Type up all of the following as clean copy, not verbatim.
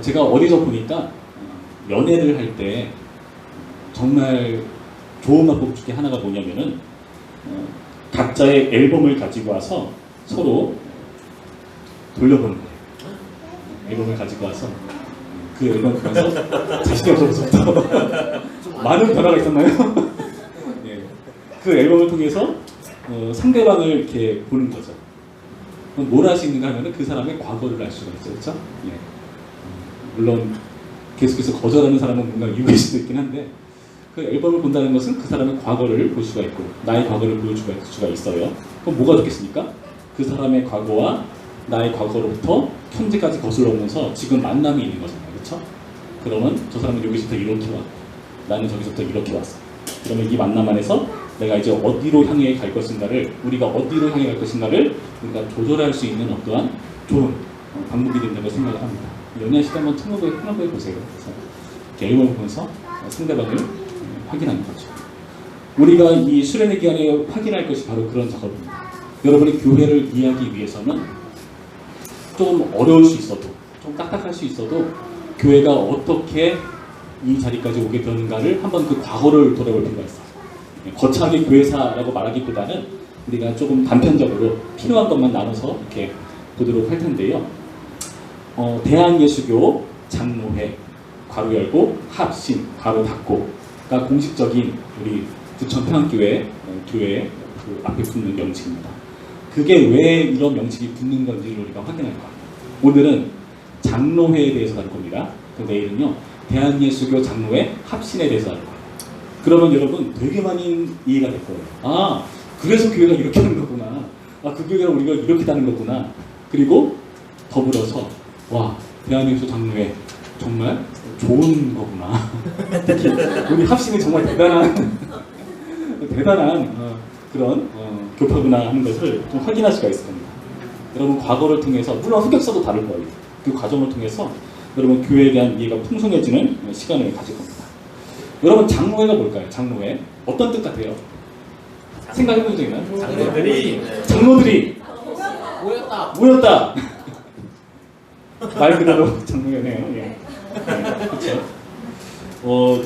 제가 어디서 보니까 연애를 할 때 정말 좋은 방법 중에 하나가 뭐냐면은 각자의 앨범을 가지고 와서 서로 돌려보는 거예요. 앨범을 가지고 와서 그 앨범 보면서 자신이 없어서부터 많은 변화가 있었나요? 네. 그 앨범을 통해서 상대방을 이렇게 보는 거죠. 그럼 뭘 할 수 있는가 하면은 그 사람의 과거를 알 수가 있죠, 그렇죠? 예. 물론 계속해서 거절하는 사람은 뭔가 이유가 있을 수도 있긴 한데 그 앨범을 본다는 것은 그 사람의 과거를 볼 수가 있고 나의 과거를 보여줄 수가 있어요. 그럼 뭐가 좋겠습니까? 그 사람의 과거와 나의 과거로부터 현재까지 거슬러 오면서 지금 만남이 있는 거잖아요, 그렇죠? 그러면 저 사람은 여기서부터 이렇게 왔고 나는 저기서부터 이렇게 왔어. 그러면 이 만남 안에서 내가 이제 어디로 향해 갈 것인가를 우리가 어디로 향해 갈 것인가를 우리가 조절할 수 있는 어떠한 좋은 방법이 된다고 생각을 합니다. 연애하실 때 한번 통합해 보세요. 그래서 앨범을 보면서 상대방을 확인하는 거죠. 우리가 이 수련회 기간에 확인할 것이 바로 그런 작업입니다. 여러분이 교회를 이해하기 위해서는 좀 어려울 수 있어도 좀 딱딱할 수 있어도 교회가 어떻게 이 자리까지 오게 되는가를 한번 그 과거를 돌아볼 필요가 있어요. 거창하게 교회사라고 말하기보다는 우리가 조금 단편적으로 필요한 것만 나눠서 이렇게 보도록 할 텐데요. 대한예수교 장로회 괄호 열고 합신 괄호 닫고가 공식적인 우리 부천평안교회 교회 그 앞에 붙는 명칭입니다. 그게 왜 이런 명칭이 붙는 건지를 우리가 확인할 거예요. 오늘은 장로회에 대해서 다룰 겁니다. 내일은요 대한예수교 장로회 합신에 대해서 다룰 거예요. 그러면 여러분 되게 많이 이해가 될 거예요. 아 그래서 교회가 이렇게 하는 거구나. 아 그 교회가 우리가 이렇게 다는 거구나. 그리고 더불어서 와 대한예수 장로회 정말 좋은 거구나. 우리 합신이 정말 대단한 그런 교파구나 하는 것을 좀 확인할 수가 있을 겁니다. 여러분 과거를 통해서 물론 흑역사도 다를 거예요. 그 과정을 통해서 여러분 교회에 대한 이해가 풍성해지는 시간을 가질 겁니다. 여러분 장로회가 뭘까요? 장로회 어떤 뜻 같아요? 생각해 본 적 있나요? 장로들이 모였다. 말 그대로 장로회네요. 예. 그렇죠.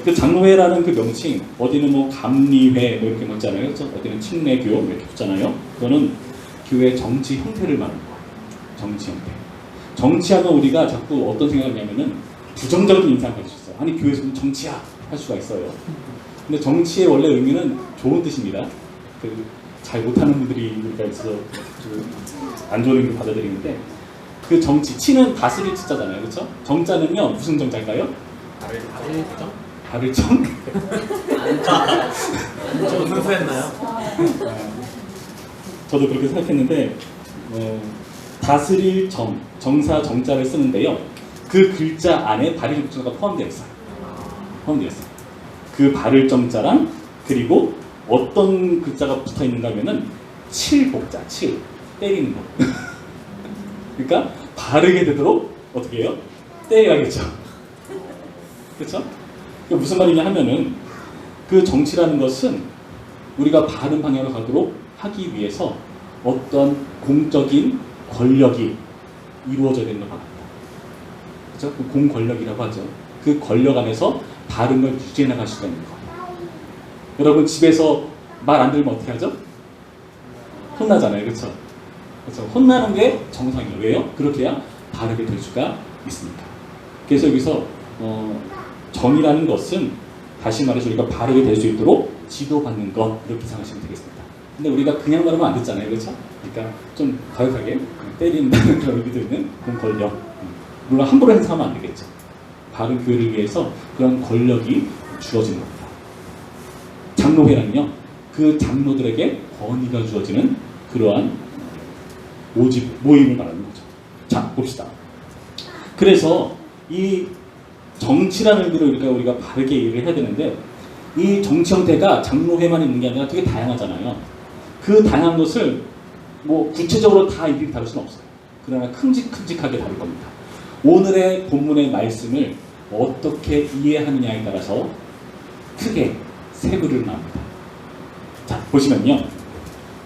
그 장로회라는 그 명칭 어디는 뭐 감리회 뭐 이렇게 먹잖아요. 그렇죠? 어디는 침례교 이렇게 붙잖아요. 그거는 교회 정치 형태를 말하는 거예요. 정치 형태. 정치하면 우리가 자꾸 어떤 생각을 하냐면은 부정적인 인상을 가질 수 있어요. 아니 교회에서는 정치야 할 수가 있어요. 근데 정치의 원래 의미는 좋은 뜻입니다. 잘 못하는 분들이 우리가 있어서 안 좋은 의미로 받아들이는데 그 정치, 치는 다스릴 치자잖아요, 그렇죠? 정자는요 무슨 정자일까요? 다를정? 좀 순수했나요? 저도 그렇게 생각했는데 다스릴 정사 정자를 쓰는데요. 그 글자 안에 바를 정자가 포함되어 있어요. 그 바를 정자랑 그리고 어떤 글자가 붙어 있는가 하면은 칠복자, 칠 때리는 거. 그러니까 바르게 되도록 어떻게 해요? 때려야겠죠. 그렇죠? 무슨 말이냐 하면은 그 정치라는 것은 우리가 바른 방향으로 가도록 하기 위해서 어떤 공적인 권력이 이루어져야 되는 것 같다. 그렇죠? 그 공권력이라고 하죠. 그 권력 안에서 바른 걸 유지해 나갈 수가 있는 거예요. 여러분 집에서 말 안 들으면 어떻게 하죠? 혼나잖아요. 그렇죠? 혼나는 게 정상이에요. 왜요? 그렇게 해야 바르게 될 수가 있습니다. 그래서 여기서 정이라는 것은 다시 말해서 우리가 바르게 될 수 있도록 지도받는 것 이렇게 생각하시면 되겠습니다. 근데 우리가 그냥 말하면 안 듣잖아요. 그렇죠? 그러니까 좀 가격하게 때린다는 그런 의미도 있는 그런 권력. 물론 함부로 행사하면 안 되겠죠. 바른 교회를 위해서 그런 권력이 주어지는 겁니다. 장로회는요, 그 장로들에게 권위가 주어지는 그러한 모임을 말하는 거죠. 자, 봅시다. 그래서 이 정치라는 의미로 우리가 바르게 이해를 해야 되는데 이 정치 형태가 장로회만 있는 게 아니라 되게 다양하잖아요. 그 다양한 것을 뭐 구체적으로 다 일일이 다룰 수는 없어요. 그러나 큼직큼직하게 다룰 겁니다. 오늘의 본문의 말씀을 어떻게 이해하느냐에 따라서 크게 세 그룹을 나눕니다. 자, 보시면요.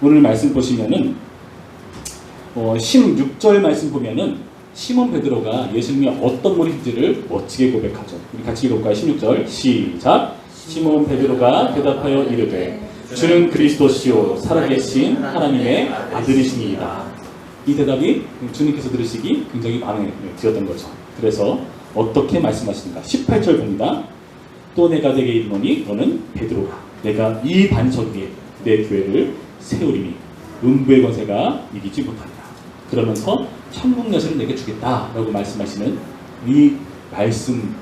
오늘 말씀 보시면은 16절 말씀 보면은 시몬 베드로가 예수님이 어떤 분이신지를 멋지게 고백하죠. 우리 같이 읽어볼까요? 16절 시작. 시몬 베드로가 대답하여 이르되 주는 그리스도시요 살아계신 하나님의 아들이시니이다. 이 대답이 주님께서 들으시기 굉장히 마음에 드셨던 거죠. 그래서 어떻게 말씀하시는가? 18절 봅니다. 또 내가 내게 이르노니 너는 베드로가 내가 이 반석 위에 내 교회를 세우리니 음부의 권세가 이기지 못하리라. 그러면서 천국 열쇠를 내게 주겠다라고 말씀하시는 이 말씀을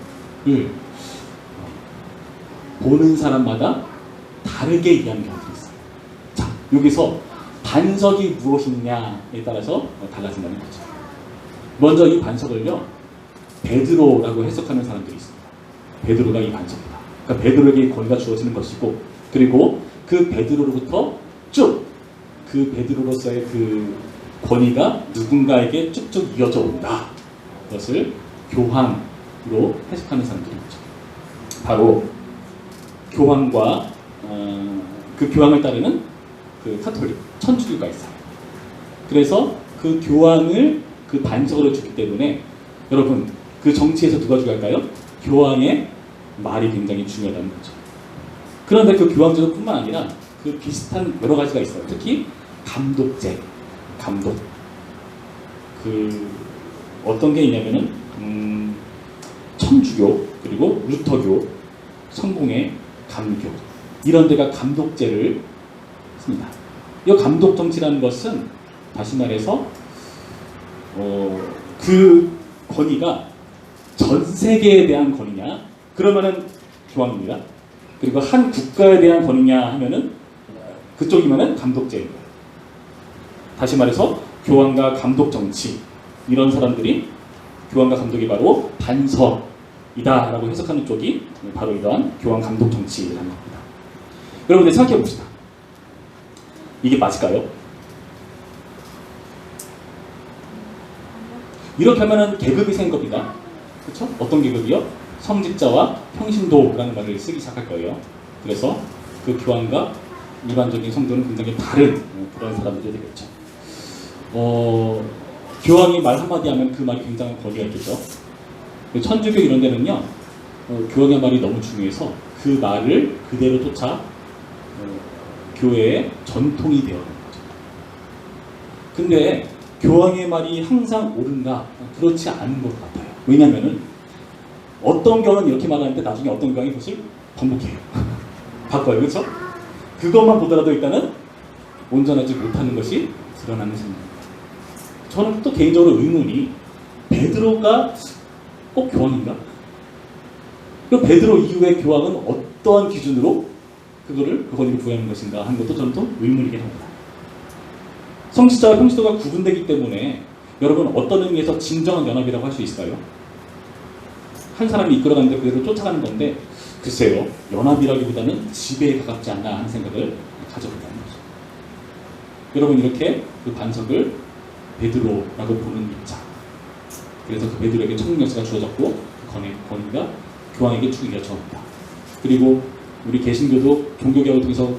보는 사람마다 다르게 이해하는 경우가 있어요. 자, 여기서 반석이 무엇이냐에 따라서 달라진다는 거죠. 먼저 이 반석을요, 베드로라고 해석하는 사람들이 있습니다. 베드로가 이 반석이다. 그러니까 베드로에게 권위가 주어지는 것이고, 그리고 그 베드로로부터 쭉 그 베드로로서의 그 권위가 누군가에게 쭉쭉 이어져 온다. 그것을 교황으로 해석하는 사람들인 거죠. 바로 교황과 그 교황을 따르는 그 카톨릭, 천주교가 있어요. 그래서 그 교황을 그 반석으로 주기 때문에 여러분 그 정치에서 누가 중요할까요? 교황의 말이 굉장히 중요하다는 거죠. 그런데 그 교황제도뿐만 아니라 그 비슷한 여러 가지가 있어요. 특히 감독제, 감독. 그 어떤 게 있냐면은 천주교 그리고 루터교, 성공회, 감교 이런 데가 감독제를 씁니다. 이 감독 정치라는 것은 다시 말해서 그 권위가 전 세계에 대한 권위냐? 그러면은 교황입니다. 그리고 한 국가에 대한 권위냐 하면은 그쪽이면은 감독제입니다. 다시 말해서 교황과 감독 정치 이런 사람들이 교황과 감독이 바로 반석이다라고 해석하는 쪽이 바로 이러한 교황 감독 정치라는 겁니다. 여러분들 생각해 봅시다. 이게 맞을까요? 이렇게 하면은 계급이 생긴 겁니다. 그렇죠? 어떤 계급이요? 성직자와 평신도라는 말을 쓰기 시작할 거예요. 그래서 그 교황과 일반적인 성도는 굉장히 다른 그런 사람들이 되겠죠. 교황이 말 한마디 하면 그 말이 굉장히 권위가 있겠죠. 천주교 이런 데는요, 교황의 말이 너무 중요해서 그 말을 그대로 쫓아 교회의 전통이 되어 있는 거죠. 근데 교황의 말이 항상 옳은가? 그렇지 않은 것 같아요. 왜냐면은 어떤 교황은 이렇게 말하는데 나중에 어떤 교황이 그것을 번복해요. 바꿔요. 그렇죠? 그것만 보더라도 일단은 온전하지 못하는 것이 드러나는 생각입니다. 저는 또 개인적으로 의문이 베드로가 꼭 교황인가? 그럼 베드로 이후의 교황은 어떠한 기준으로 그 권위를 부여하는 것인가 하는 것도 저는 또 의문이긴 합니다. 성직자와 평신도가 구분되기 때문에 여러분 어떤 의미에서 진정한 연합이라고 할 수 있을까요? 한 사람이 이끌어가는데 그대로 쫓아가는 건데 글쎄요, 연합이라기보다는 지배에 가깝지 않나 하는 생각을 가져본다는 거죠. 여러분 이렇게 그 반석을 베드로라고 보는 입장. 그래서 그 베드로에게 천국 열쇠가 주어졌고 그 권위가 교황에게 쭉 이어져옵니다. 그리고 우리 개신교도 종교개혁을 통해서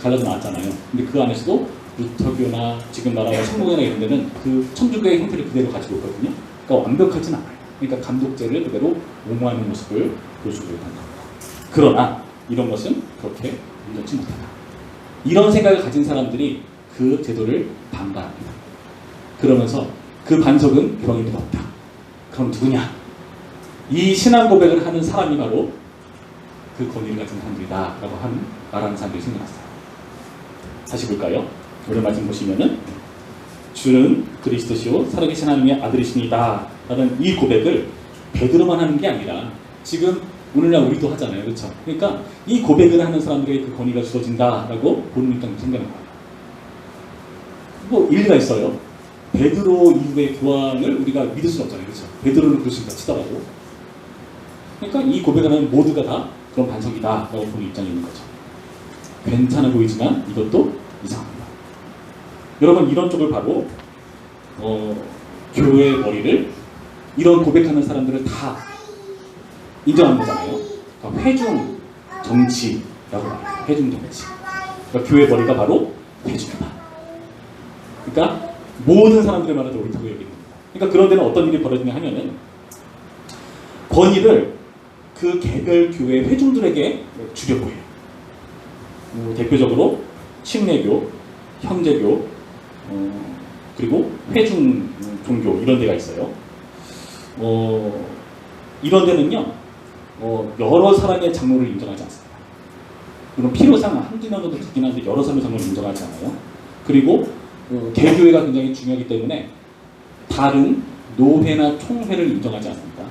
갈라져 나왔잖아요. 근데 그 안에서도 루터교나 지금 말하는 성공회나 이런 데는 그 천주교의 형태를 그대로 가지고 있거든요. 그러니까 완벽하진 않아요. 그러니까 감독제를 그대로 옹호하는 모습을 보여주고 있다는 겁니다. 그러나 이런 것은 그렇게 온전치 못하다. 이런 생각을 가진 사람들이 그 제도를 반발합니다. 그러면서 그 반석은 교황이 되었다. 그럼 누구냐? 이 신앙 고백을 하는 사람이 바로 그 권위를 가진 사람들이다 라고 말하는 사람들이 생겨났어요. 다시 볼까요? 오늘 말씀 보시면은 주는 그리스도시요 살아계신 하나님의 아들이시니다 라는 이 고백을 베드로만 하는 게 아니라 지금 오늘날 우리도 하잖아요. 그렇죠? 그러니까 이 고백을 하는 사람들에게 그 권위가 주어진다라고 보는 입장도 생기는 거예요. 뭐 일리가 있어요. 베드로 이후의 교황을 우리가 믿을 수는 없잖아요. 그렇죠? 베드로는 그럴 수 있다 치더라도. 그러니까 이 고백을 하는 모두가 다 그런 반석이다라고 보는 입장이 있는 거죠. 괜찮아 보이지만 이것도 이상합니다. 여러분 이런 쪽을 바로 교회의 머리를 이런 고백하는 사람들을 다 인정하는 거잖아요. 그러니까 회중 정치라고 말해요. 회중 정치. 그러니까 교회 머리가 바로 회중이다. 그러니까 모든 사람들의 말을 옳다고 여기는 겁니다. 그러니까 그런 데는 어떤 일이 벌어지냐 하면은 권위를 그 개별 교회 회중들에게 주려고 해요. 대표적으로 침례교, 형제교, 그리고 회중 종교 이런 데가 있어요. 이런 데는요 여러 사람의 장로를 인정하지 않습니다. 물론 필요상 한두 명 정도 듣긴 하는데 여러 사람의 장로를 인정하지 않아요. 그리고 개교회가 굉장히 중요하기 때문에 다른 노회나 총회를 인정하지 않습니다.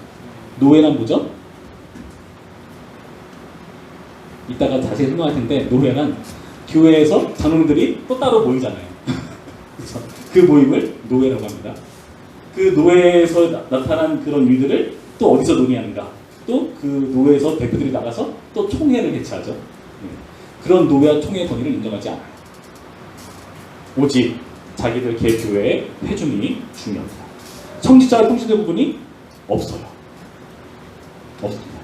노회란 뭐죠? 이따가 자세히 설명할 텐데 노회란 교회에서 장로님들이 또 따로 모이잖아요. 그렇죠? 그 모임을 노회라고 합니다. 그 노회에서 나타난 그런 일들을 또 어디서 논의하는가? 또 그 노회에서 대표들이 나가서 또 총회를 개최하죠. 그런 노회와 총회의 권위를 인정하지 않아요. 오직 자기들 개교회의 회중이 중요합니다. 성직자와 통신된 부분이 없어요. 없습니다.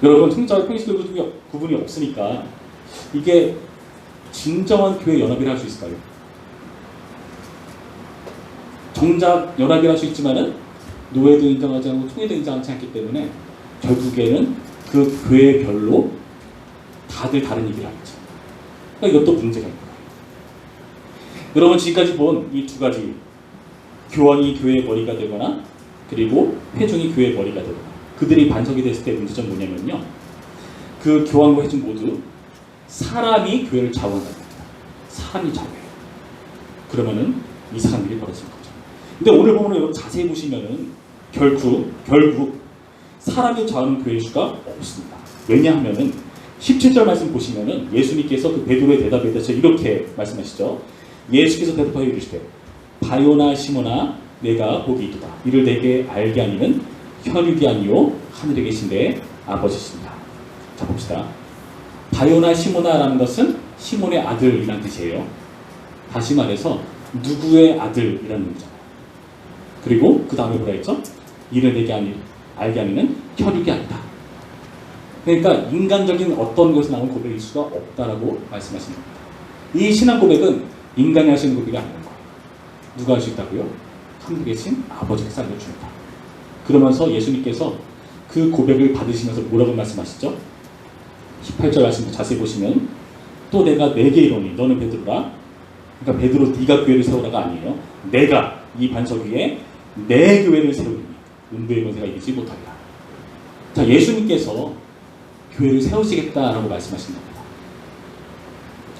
여러분, 성직자와 통신된 부분이 없으니까 이게 진정한 교회 연합이라 할 수 있을까요? 정작 연합이라 할 수 있지만은 노회도 인정하지 않고 총회도 인정하지 않기 때문에 결국에는 그 교회별로 다들 다른 얘기를 하겠죠. 그러니까 이것도 문제가 있는 거예요. 여러분 지금까지 본 이 두 가지 교황이 교회의 머리가 되거나 그리고 회중이 교회의 머리가 되거나 그들이 반석이 됐을 때 문제점 뭐냐면요. 그 교황과 회중 모두 사람이 교회를 좌우한다는 겁니다. 사람이 좌우해요. 그러면은 이상한 일이 벌어질 거죠. 근데 오늘 보면 여러분 자세히 보시면은 결국 사람이 좌우하는 교회의 수가 없습니다. 왜냐하면은 17절 말씀 보시면은 예수님께서 그 베드로의 대답에 대해서 이렇게 말씀하시죠. 예수께서 대답하여 이르시되 바요나 시몬아 내가 복이 있도다. 이를 내게 알게 하니는 혈육이 아니요 하늘에 계신 내 아버지십니다. 자 봅시다. 바요나 시모나라는 것은 시몬의 아들이라는 뜻이에요. 다시 말해서 누구의 아들이라는 의미잖아요. 그리고 그 다음에 뭐라 했죠? 이를 내게 알게 하니는 혈육이 아니다. 그러니까 인간적인 어떤 것에 나온 고백일 수가 없다라고 말씀하시는 겁니다. 이 신앙 고백은 인간이 하시는 고백이 아닌 거예요. 누가 할 수 있다고요? 하늘에 계신 아버지께서 알려줍니다. 그러면서 예수님께서 그 고백을 받으시면서 뭐라고 말씀하시죠? 18절 말씀 자세히 보시면 또 내가 내게 이르노니 너는 베드로라. 그러니까 베드로 네가 교회를 세우라가 아니에요. 내가 이 반석 위에 내 교회를 세우리니 음부의 권세가 이기지 못하리라. 자, 예수님께서 교회를 세우시겠다라고 말씀하신 겁니다.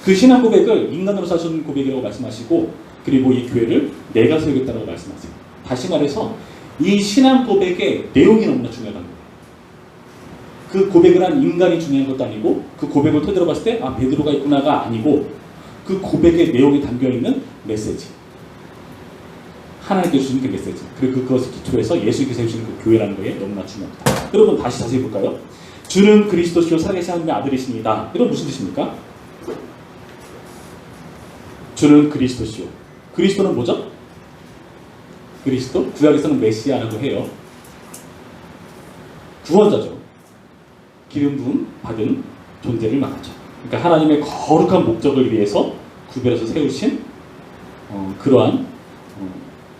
그 신앙 고백을 인간으로서 하시는 고백이라고 말씀하시고 그리고 이 교회를 내가 세우겠다라고 말씀하세요. 다시 말해서 이 신앙 고백의 내용이 너무나 중요하다는 거예요. 그 고백을 한 인간이 중요한 것도 아니고 그 고백을 토대로 봤을 때 아 베드로가 있구나가 아니고 그 고백의 내용이 담겨있는 메시지, 하나님께 주신 그 메시지, 그리고 그것을 기초해서 예수님께서 세우시는 그 교회라는 거에 너무나 중요합니다. 여러분 다시 자세히 볼까요? 주는 그리스도시요 살아계신 하나님의 아들이십니다. 이건 무슨 뜻입니까? 주는 그리스도시요. 그리스도는 뭐죠? 그리스도? 구약에서는 메시아라고 해요. 구원자죠. 기름 부음 받은 존재를 말하죠. 그러니까 하나님의 거룩한 목적을 위해서 구별해서 세우신 그러한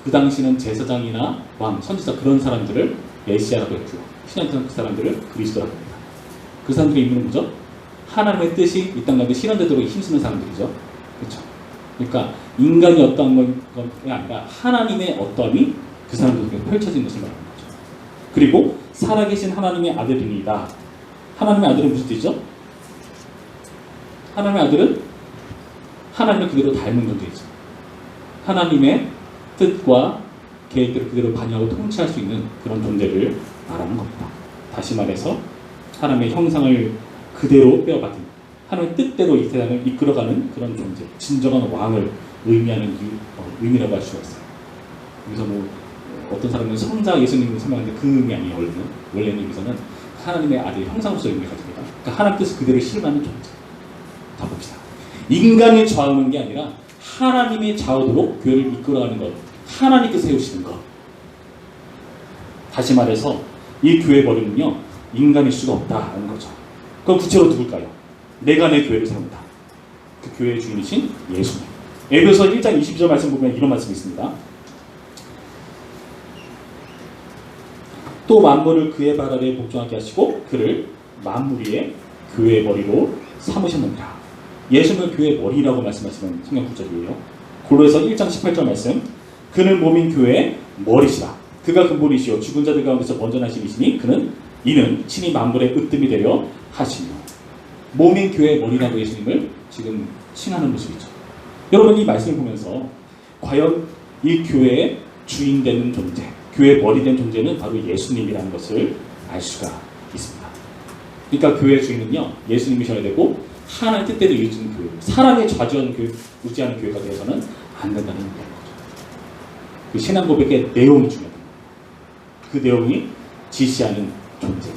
그 당시는 제사장이나 왕, 선지자 그런 사람들을 메시아라고 했고요. 신앙생활 그 사람들을 그리스도라고 합니다. 그 사람들의 의미는 뭐죠? 하나님의 뜻이 이 땅 가운데 실현되도록 힘쓰는 사람들이죠. 그렇죠? 그러니까 인간이 어떠한 것이 아니라 하나님의 어떠함이 그 사람들에게 펼쳐진 것을 말하는 거죠. 그리고 살아계신 하나님의 아들입니다. 하나님의 아들은 무슨 뜻이죠? 하나님의 아들은 하나님을 그대로 닮은 존재이죠. 하나님의 뜻과 계획대로 그대로 반영하고 통치할 수 있는 그런 존재를 말하는 겁니다. 다시 말해서 하나님의 형상을 그대로 빼어받은 하나님의 뜻대로 이 세상을 이끌어가는 그런 존재, 진정한 왕을 의미하는 의미라고 할 수가 있어요. 그래서 뭐 어떤 사람은 성자 예수님을 설명하는데 그 의미 아니에요. 원래는 여기서는 하나님의 아들 형상으로서 의미가 됩니다. 그러니까 하나님 뜻을 그대로 실현하는 존재. 다 봅시다. 인간이 좌우하는 게 아니라 하나님의 좌우도록 교회를 이끌어가는 것, 하나님께서 세우시는 것. 다시 말해서 이 교회 머리는요 인간일 수가 없다는 거죠. 그럼 구체로 누굴까요? 내가 내 교회를 세운다. 그 교회의 주인이신 예수님. 에베소 1장 22절 말씀 보면 이런 말씀이 있습니다. 또 만물을 그의 발 아래 복종하게 하시고 그를 만물 위에 교회의 머리로 삼으셨느니라. 예수는 교회의 머리라고 말씀하시는 성경 구절이에요. 골로새서 1장 18절 말씀. 그는 몸인 교회의 머리시라. 그가 근본이시요 죽은 자들 가운데서 먼저 나신 이시니 이는 친히 만물의 으뜸이 되려 하시며. 몸인 교회의 머리라고 예수님을 지금 칭하는 모습이죠. 여러분 이 말씀을 보면서 과연 이 교회의 주인 되는 존재, 교회의 머리 된 존재는 바로 예수님이라는 것을 알 수가 있습니다. 그러니까 교회의 주인은요 예수님이셔야 되고 하나님의 뜻대로 이루어지는 교회, 사람의 좌지하는 교회, 우지하는 교회가 되어서는 안 된다는 거죠. 그 신앙 고백의 내용이 중요합니다. 그 내용이 지시하는 존재,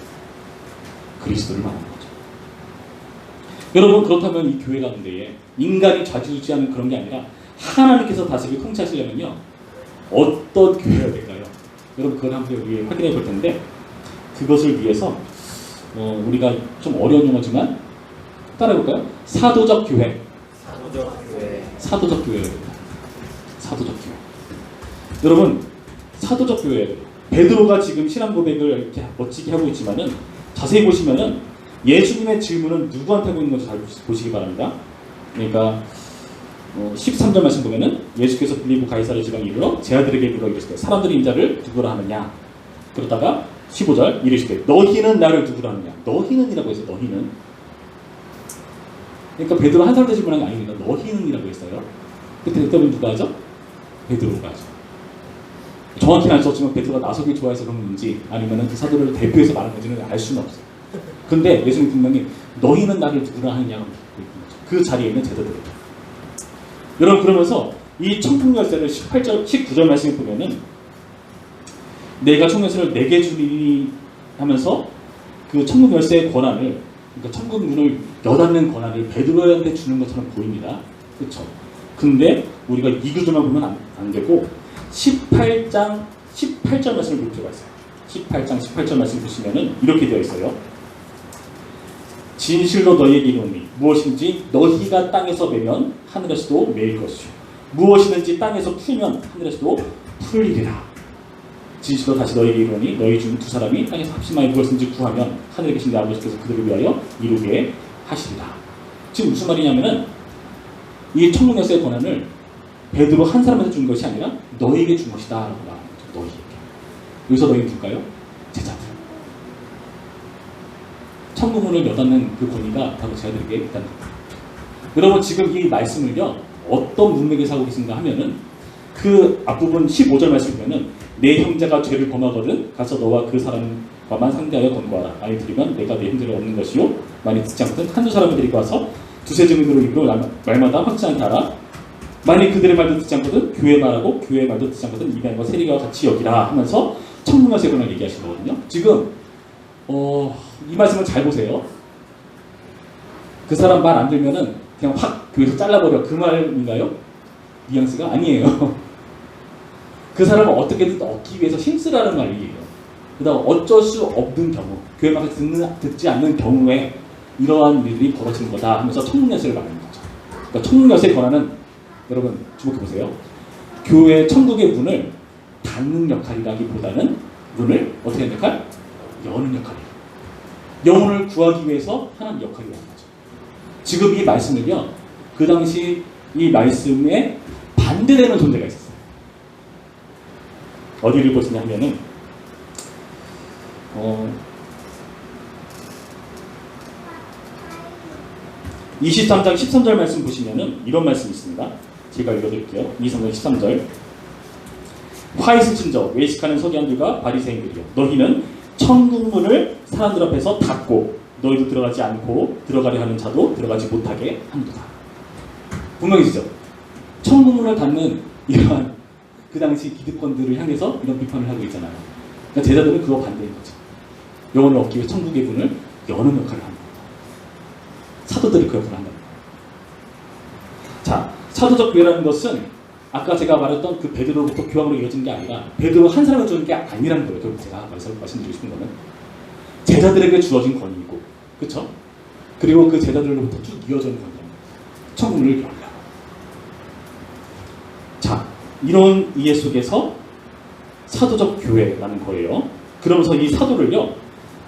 그리스도를 말하는 거죠. 여러분 그렇다면 이 교회 가운데에 인간이 좌지우지하는 그런 게 아니라 하나님께서 다스리고 통치하시려면요 어떤 교회가 될까요? 여러분 그걸 한번 우리 확인해 볼 텐데 그것을 위해서 우리가 좀 어려운 용어지만 따라해볼까요? 사도적 교회. 사도적 교회. 여러분 사도적 교회. 베드로가 지금 신앙 고백을 이렇게 멋지게 하고 있지만은 자세히 보시면은 예수님의 질문은 누구한테 하고 있는 건지 잘 보시기 바랍니다. 그러니까 13절 말씀 보면은 예수께서 빌립보 가이사랴 지방에 이르러 제 아들에게 물어 이르시되 사람들이 인자를 누구라 하느냐. 그러다가 15절 이르시되 너희는 나를 누구라 하느냐. 너희는이라고 해서 너희는. 그러니까 베드로 한 사람한테 질문한 게 아닙니다. 너희는이라고 했어요. 그때 대답은 누가 하죠? 베드로가 하죠. 정확히는 알 수 없지만 베드로가 나서기 좋아해서 그런 건지 아니면 그 사도를 대표해서 말한 건지는 알 수는 없어요. 근데 예수님 분명히 너희는 나를 누구라 하느냐고 그 자리에 있는 제자들. 여러분 그러면서 이 천국 열쇠를 18절, 19절 말씀에 보면은 내가 천국 열쇠를 내게 주리니 하면서 그 천국 열쇠의 권한을 그러니까 천국 문을 여닫는 권한을 베드로한테 주는 것처럼 보입니다. 그렇죠? 근데 우리가 이 구절만 보면 안 되고 18장 18절 말씀을 볼 필요가 있어요. 18장 18절 말씀 보시면은 이렇게 되어 있어요. 진실로 너희에게 이르노니 무엇인지 너희가 땅에서 매면 하늘에서도 매일 것이요 무엇이든지 땅에서 풀면 하늘에서도 풀리리라. 진실로 다시 너희에게 이르노니 너희 중 두 사람이 땅에서 합심하여 무엇인지 구하면 하늘에 계신 내 아버지께서 그들을 위하여 이루게 하시리라. 지금 무슨 말이냐면은 이 천국 열쇠의 권한을 베드로 한 사람한테 준 것이 아니라 너희에게 준 것이다 라고 말하는 거죠. 너희에게. 여기서 너희는 누굴까요? 제자들. 천국 문을 여닫는 그 권위가 바로 제자들에게 있다는 겁니다. 여러분 지금 이 말씀을요 어떤 문맥에서 하고 계신가 하면은 그 앞부분 15절 말씀 보면은 내 형제가 죄를 범하거든 가서 너와 그 사람과만 상대하여 권고하라. 만일 들으면 내가 내 형제를 얻는 것이요 만일 듣지 않거든 한두 사람을 데리고 와서 두세 증인으로 입으로 말마다 확실하게 하라. 만일 그들의 말도 듣지 않거든 교회 말하고 교회 말도 듣지 않거든 이방인과 세리와 같이 여기라 하면서 천국 열쇠의 권한을 얘기하신 거거든요. 지금 이 말씀을 잘 보세요. 그 사람 말 안 들면은 그냥 확 교회에서 잘라버려 그 말인가요? 뉘앙스가 아니에요. 그 사람을 어떻게든 얻기 위해서 힘쓰라는 말이에요. 그 다음 어쩔 수 없는 경우 교회 말을 듣지 않는 경우에 이러한 일들이 벌어지는 거다 하면서 천국 열쇠를 말하는 거죠. 그러니까 천국 열쇠의 권한은 여러분 주목해보세요. 교회 천국의 문을 닫는 역할이라기보다는 문을 어떻게 하는 역할? 여는 역할이에요. 영혼을 구하기 위해서 하는 역할이라는 거죠. 지금 이 말씀은요 그 당시 이 말씀에 반대되는 존재가 있었어요. 어디를 보시냐 하면은 23장 13절 말씀 보시면은 이런 말씀이 있습니다. 제가 읽어드릴게요. 23장 13절 화 있으신 저 외식하는 서기관들과 바리새인들이여 너희는 천국 문을 사람들 앞에서 닫고 너희도 들어가지 않고 들어가려 하는 자도 들어가지 못하게 한도다. 분명히시죠? 천국 문을 닫는 이러한 그 당시 기득권들을 향해서 이런 비판을 하고 있잖아요. 그러니까 제자들은 그거 반대인 거죠. 영혼을 얻기 위해 천국의 문을 여는 역할을 합니다. 사도들이 그 역할을 한다. 자, 사도적 교회라는 것은 아까 제가 말했던 그 베드로부터 교황으로 이어진 게 아니라 베드로 한 사람을 주는 게 아니라는 거예요. 결국 제가 말씀드리고 싶은 거는 제자들에게 주어진 권위이고, 그렇죠? 그리고 그 제자들로부터 쭉 이어지는 권위입니다. 천국을 열라. 이런 이해 속에서 사도적 교회라는 거예요. 그러면서 이 사도를요,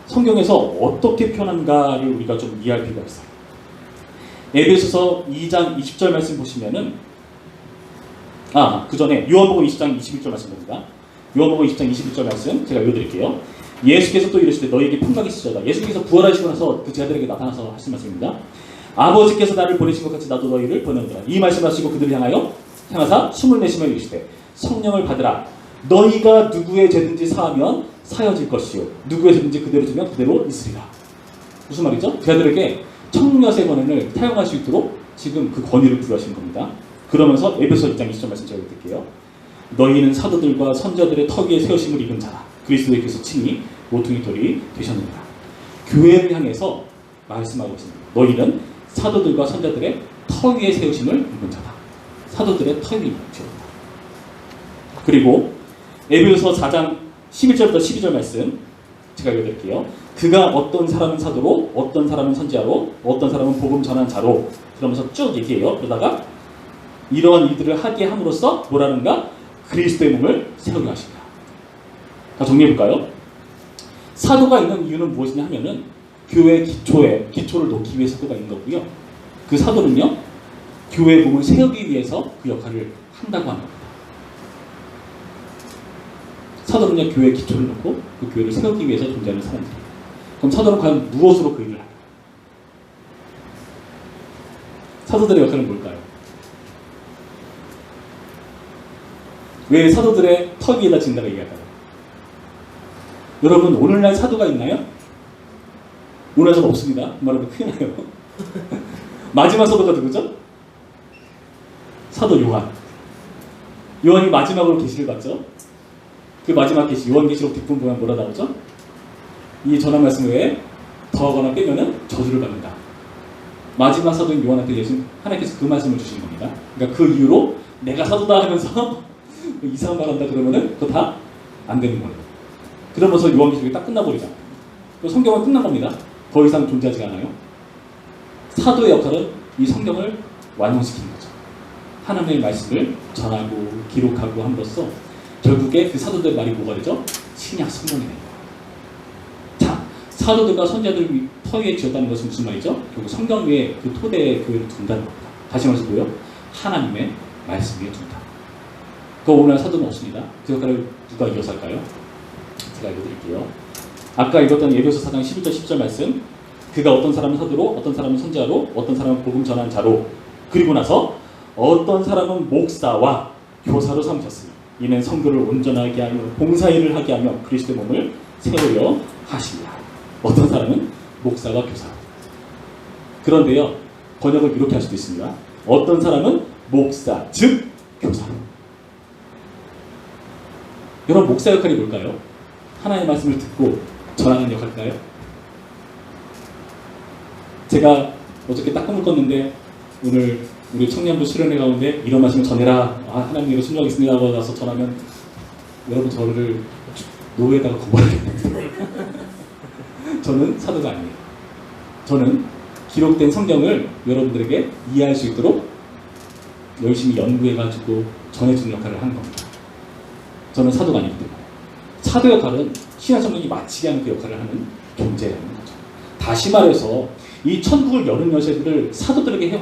성경에서 어떻게 표현한가를 우리가 좀 이해할 필요가 있어요. 에베소서 2장 20절 말씀 보시면은, 그 전에 요한복음 20장 21절 말씀 봅니다. 요한복음 20장 21절 말씀 제가 읽어드릴게요. 예수께서 또 이르시되 너희에게 평강이 있으리로다. 예수께서 부활하시고 나서 그 제자들에게 나타나서 하신 말씀입니다. 아버지께서 나를 보내신 것 같이 나도 너희를 보내노라. 이 말씀하시고 그들을 향하사 숨을 내쉬며 이르시되 성령을 받으라. 너희가 누구의 죄든지 사하면 사여질 것이요 누구의 죄든지 그대로 두면 그대로 있으리라. 무슨 말이죠? 제자들에게 청렴의 권한을 사용할 수 있도록 지금 그 권위를 부여하시는 겁니다. 그러면서 에베소 2장 20절 말씀 제가 읽을게요. 너희는 사도들과 선자들의 터 위에 세우심을 입은 자라. 그리스도께서 친히 모퉁이 돌이 되셨느니라. 교회를 향해서 말씀하고 있습니다. 너희는 사도들과 선자들의 터 위에 세우심을 입은 자다. 사도들의 터 위에 세웠다. 그리고 에베소 4장 11절부터 12절 말씀 제가 읽어드릴게요. 그가 어떤 사람은 사도로, 어떤 사람은 선지자로, 어떤 사람은 복음 전한 자로, 그러면서 쭉 얘기해요. 그러다가 이러한 일들을 하게 함으로써 뭐라는가? 그리스도의 몸을 세우게 하십니다. 자, 정리해볼까요? 사도가 있는 이유는 무엇이냐 하면은 교회의 기초를 놓기 위해 사도가 있는 거고요. 그 사도는요, 교회의 몸을 세우기 위해서 그 역할을 한다고 하는 겁니다. 사도는요, 교회의 기초를 놓고 그 교회를 세우기 위해서 존재하는 사람들이에요. 그럼 사도는 과연 무엇으로 그 일을 할까요? 사도들의 역할은 뭘까요? 왜 사도들의 터 위에다 진다고 얘기할까요? 여러분, 오늘날 사도가 있나요? 오늘날은 없습니다. 말하면 큰일 나요. 마지막 사도가 누구죠? 사도 요한. 요한이 마지막으로 계시를 받죠. 그 마지막 계시, 요한계시록 뒷부분 보면 뭐라 나오죠? 이 전한 말씀 외에 더하거나 빼면은 저주를 받는다. 마지막 사도인 요한한테 하나님께서 그 말씀을 주신 겁니다. 그러니까 그 이후로 내가 사도다 하면서 이상한 말 한다 그러면은 그거 다 안 되는 거예요. 그러면서 요한계시록이 딱 끝나버리잖아요. 성경은 끝난 겁니다. 더 이상 존재하지 않아요. 사도의 역할은 이 성경을 완성시키는 거죠. 하나님의 말씀을 전하고 기록하고 함으로써 결국에 그 사도들의 말이 뭐가 되죠? 신약 성경이 됩니다. 자, 사도들과 선지자들 터 위에 지었다는 것은 무슨 말이죠? 결국 성경 위에 그 토대의 교회를 둔다는 겁니다. 다시 말해서 뭐예요? 하나님의 말씀 위에 둔다. 그 오늘 사도는 없습니다. 그 역할을 누가 이어서 할까요? 제가 읽어드릴게요. 아까 읽었던 에베소 4장 11절 10절 말씀, 그가 어떤 사람은 사도로, 어떤 사람은 선지자로, 어떤 사람은 복음 전한 자로, 그리고 나서 어떤 사람은 목사와 교사로 삼으셨으니 이는 성도를 온전하게 하며 봉사일을 하게 하며 그리스도의 몸을 세우려 하시리라. 어떤 사람은 목사와 교사. 그런데요, 번역을 이렇게 할 수도 있습니다. 어떤 사람은 목사, 즉 교사로. 여러분, 목사 역할이 뭘까요? 하나님의 말씀을 듣고 전하는 역할일까요? 제가 어저께 딱 꿈을 꿨는데 오늘 우리 청년부 수련회 가운데 이런 말씀을 전해라. 하나님께로 순종하겠습니다 하고 나서 전하면 여러분 저를 노예에다가 고발하겠는데 저는 사도가 아니에요. 저는 기록된 성경을 여러분들에게 이해할 수 있도록 열심히 연구해가지고 전해주는 역할을 하는 겁니다. 저는 사도가 아니기 때문에. 사도 역할은 신약 성경이 마치게 하는 그 역할을 하는 존재라는 거죠. 다시 말해서 이 천국을 여는 여세들을 사도들에게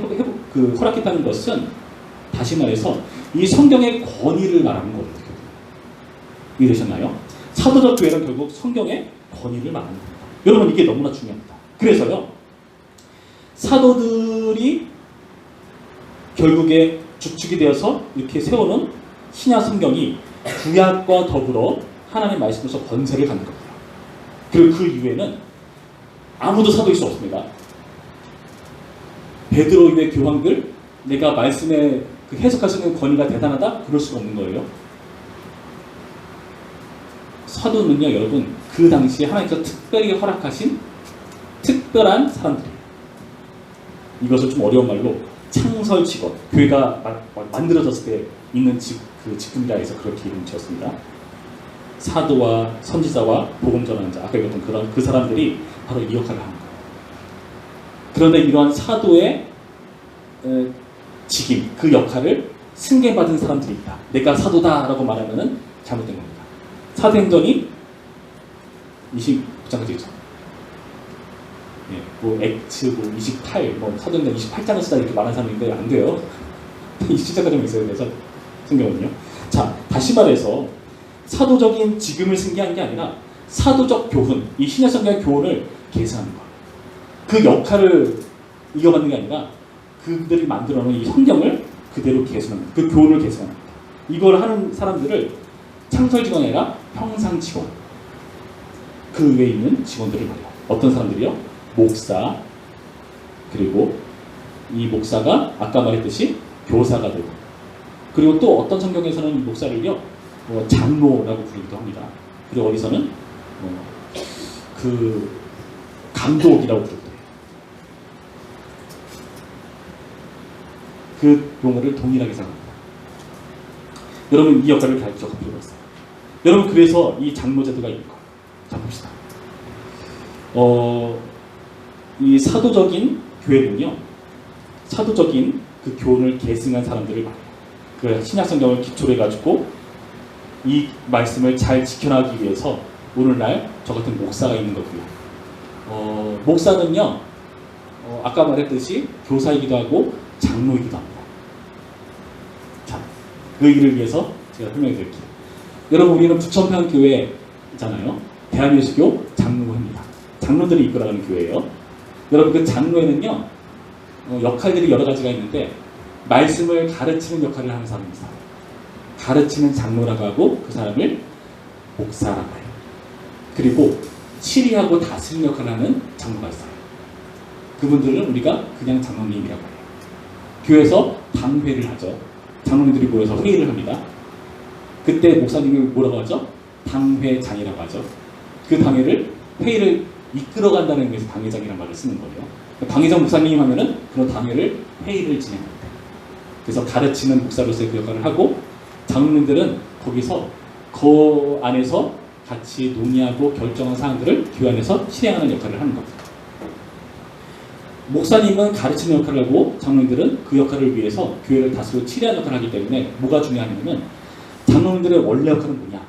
허락했다는 것은 다시 말해서 이 성경의 권위를 말하는 거예요. 이해되셨나요? 사도적 교회는 결국 성경의 권위를 말하는 겁니다. 여러분, 이게 너무나 중요합니다. 그래서요, 사도들이 결국에 주축이 되어서 이렇게 세워놓은 신약 성경이 구약과 더불어 하나님의 말씀으로서 권세를 갖는 겁니다. 그리고 그 이후에는 아무도 사도일 수 없습니다. 베드로 이외 교황들, 내가 말씀에 그 해석할 수 있는 권위가 대단하다? 그럴 수가 없는 거예요. 사도는요, 여러분, 그 당시에 하나님께서 특별히 허락하신 특별한 사람들이에요. 이것을 좀 어려운 말로 창설 직업, 교회가 만들어졌을 때 있는 그 직분이라 해서 그렇게 이름 지었습니다. 사도와 선지자와 복음 전하는 자, 아까 읽었던 그 사람들이 바로 이 역할을 하는 거예요. 그런데 이러한 사도의 직임, 그 역할을 승계받은 사람들이 있다. 내가 사도다라고 말하면은 잘못된 겁니다. 사도행전이 29장까지 있죠. 예, 뭐 X 뭐 28, 뭐 사도행전 28장을 쓰다 이렇게 말하는 사람인데 안 돼요. 27장까지만 있어야 돼서 성경은요. 자, 다시 말해서 사도적인 지금을 승계한 게 아니라 사도적 교훈, 이 신약 성경의 교훈을 계승하는 거예요. 그 역할을 이어받는 게 아니라 그들이 만들어 놓은 이 성경을 그대로 계승하는 거예요. 그 교훈을 계승하는 거예요. 이걸 하는 사람들을 창설 직원이 아니라 평상 직원, 그 외에 있는 직원들을 말해요. 어떤 사람들이요? 목사, 그리고 이 목사가 아까 말했듯이 교사가 되고, 그리고 또 어떤 성경에서는 이 목사를요 장로라고 부르기도 합니다. 그리고 어디서는 그 감독이라고 부르기도 해요. 그 용어를 동일하게 사용합니다. 여러분 이 역할을 잘 기억할 필요가 있어요. 여러분 그래서 이 장로 제도가 있는 거예요. 자 봅시다. 이 사도적인 교회는요, 사도적인 그 교훈을 계승한 사람들을 말해요. 그 신약 성경을 기초로 해가지고 이 말씀을 잘 지켜나가기 위해서 오늘날 저 같은 목사가 있는 거고요. 목사는요, 아까 말했듯이 교사이기도 하고 장로이기도 합니다. 자, 그 일을 위해서 제가 설명해 드릴게요. 여러분 우리는 부천평교회잖아요. 대한예수교 장로회입니다. 장로들이 이끌어가는 교회예요. 여러분 그 장로회는요 역할들이 여러 가지가 있는데 말씀을 가르치는 역할을 하는 사람이 있어요. 가르치는 장로라고 하고 그 사람을 목사라고 해요. 그리고 치리하고 다스리는 역할을 하는 장로가 있어요. 그분들은 우리가 그냥 장로님이라고 해요. 교회에서 당회를 하죠. 장로님들이 모여서 회의를 합니다. 그때 목사님이 뭐라고 하죠? 당회장이라고 하죠. 그 당회를, 회의를 이끌어간다는 의미에서 당회장이라는 말을 쓰는 거예요. 당회장 목사님 하면은 그런 당회를, 회의를 진행합니다. 그래서 가르치는 목사로서의 그 역할을 하고, 장로님들은 거기서 그 안에서 같이 논의하고 결정한 사항들을 교회 안에서 실행하는 역할을 하는 겁니다. 목사님은 가르치는 역할을 하고 장로님들은 그 역할을 위해서 교회를 다스리고 치리하는 역할을 하기 때문에 뭐가 중요하냐면 장로님들의 원래 역할은 뭐냐?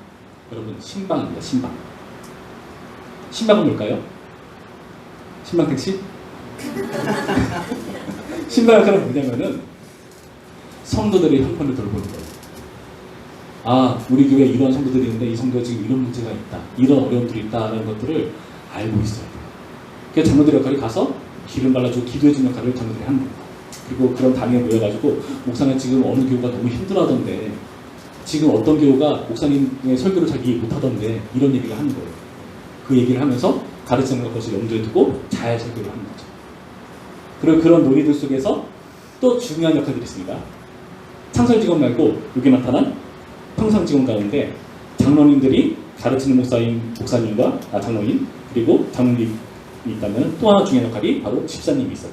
여러분 신방입니다. 신방. 신방은 뭘까요? 신방 택시? 신방 역할은 뭐냐면은 성도들의 형편을 돌보는 거예요. 아, 우리 교회에 이런 성도들이 있는데 이 성도에 지금 이런 문제가 있다, 이런 어려움들이 있다는 것들을 알고 있어요. 그래서 장로들의 역할이 가서 기름 발라주고 기도해주는 역할을 장로들이 하는 겁니다. 그리고 그런 당에 모여가지고 목사님 지금 어느 교우가 너무 힘들어하던데, 지금 어떤 교우가 목사님의 설교를 잘 이해 못하던데, 이런 얘기를 하는 거예요. 그 얘기를 하면서 가르치는 것을 염두에 두고 잘 설교를 하는 거죠. 그리고 그런 논의들 속에서 또 중요한 역할들이 있습니다. 창설 직원 말고 여기 나타난 평상 직원 가운데 장로님들이 가르치는 목사님과 장로님, 그리고 장로님이 있다면 또 하나 중요한 역할이 바로 집사님이 있어요.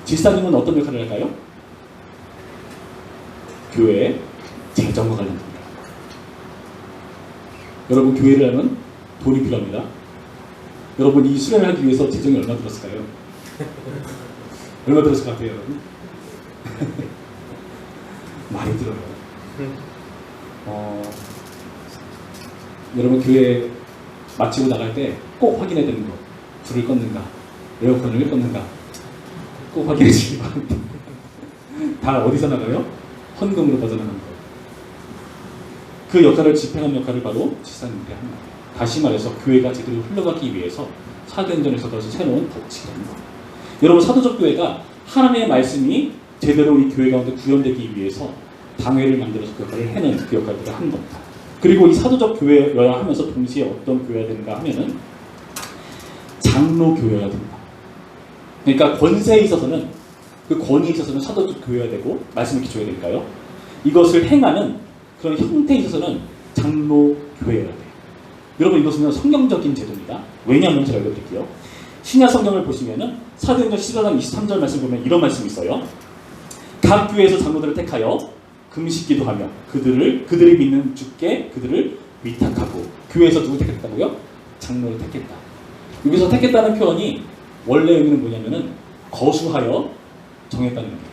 집사님은 어떤 역할을 할까요? 교회의 재정과 관련됩니다. 여러분 교회를 하면 돈이 필요합니다. 여러분 이 수련을 하기 위해서 재정이 얼마 들었을까요? 얼마 들었을 것 같아요, 여러분? 많이 들어요. 여러분 교회 마치고 나갈 때 꼭 확인해야 되는 거, 불을 껐는가, 에어컨을 껐는가 꼭 확인해 주시기 바랍니다. 다 어디서 나가요? 헌금으로 빠져나가는 거예요. 그 역할을 집행하는 역할을 바로 집사님들이 하는 거예요. 다시 말해서 교회가 제대로 흘러가기 위해서 사도행전에서 다시 새로운 법칙이 있는 거예요. 여러분 사도적 교회가 하나님의 말씀이 제대로 이 교회 가운데 구현되기 위해서 당회를 만들어서 그 역할을 해내는 그 역할들을 하는 겁니다. 그리고 이 사도적 교회여야 하면서 동시에 어떤 교회가 되는가 하면은 장로 교회가 됩니다. 그러니까 권세에 있어서는, 그 권위에 있어서는 사도적 교회가 되고 말씀을 기초해야 되니까요. 이것을 행하는 그런 형태에 있어서는 장로 교회가 돼요. 여러분 이것은 성경적인 제도입니다. 왜냐하면 제가 알려드릴게요. 신약 성경을 보시면은 사도행전 14장 23절 말씀 보면 이런 말씀이 있어요. 각 교회에서 장로들을 택하여 금식기도 하며 그들이 믿는 주께 그들을 위탁하고. 교회에서 누구 택했다고요? 장로를 택했다. 여기서 택했다는 표현이 원래 의미는 뭐냐면은 거수하여 정했다는 겁니다.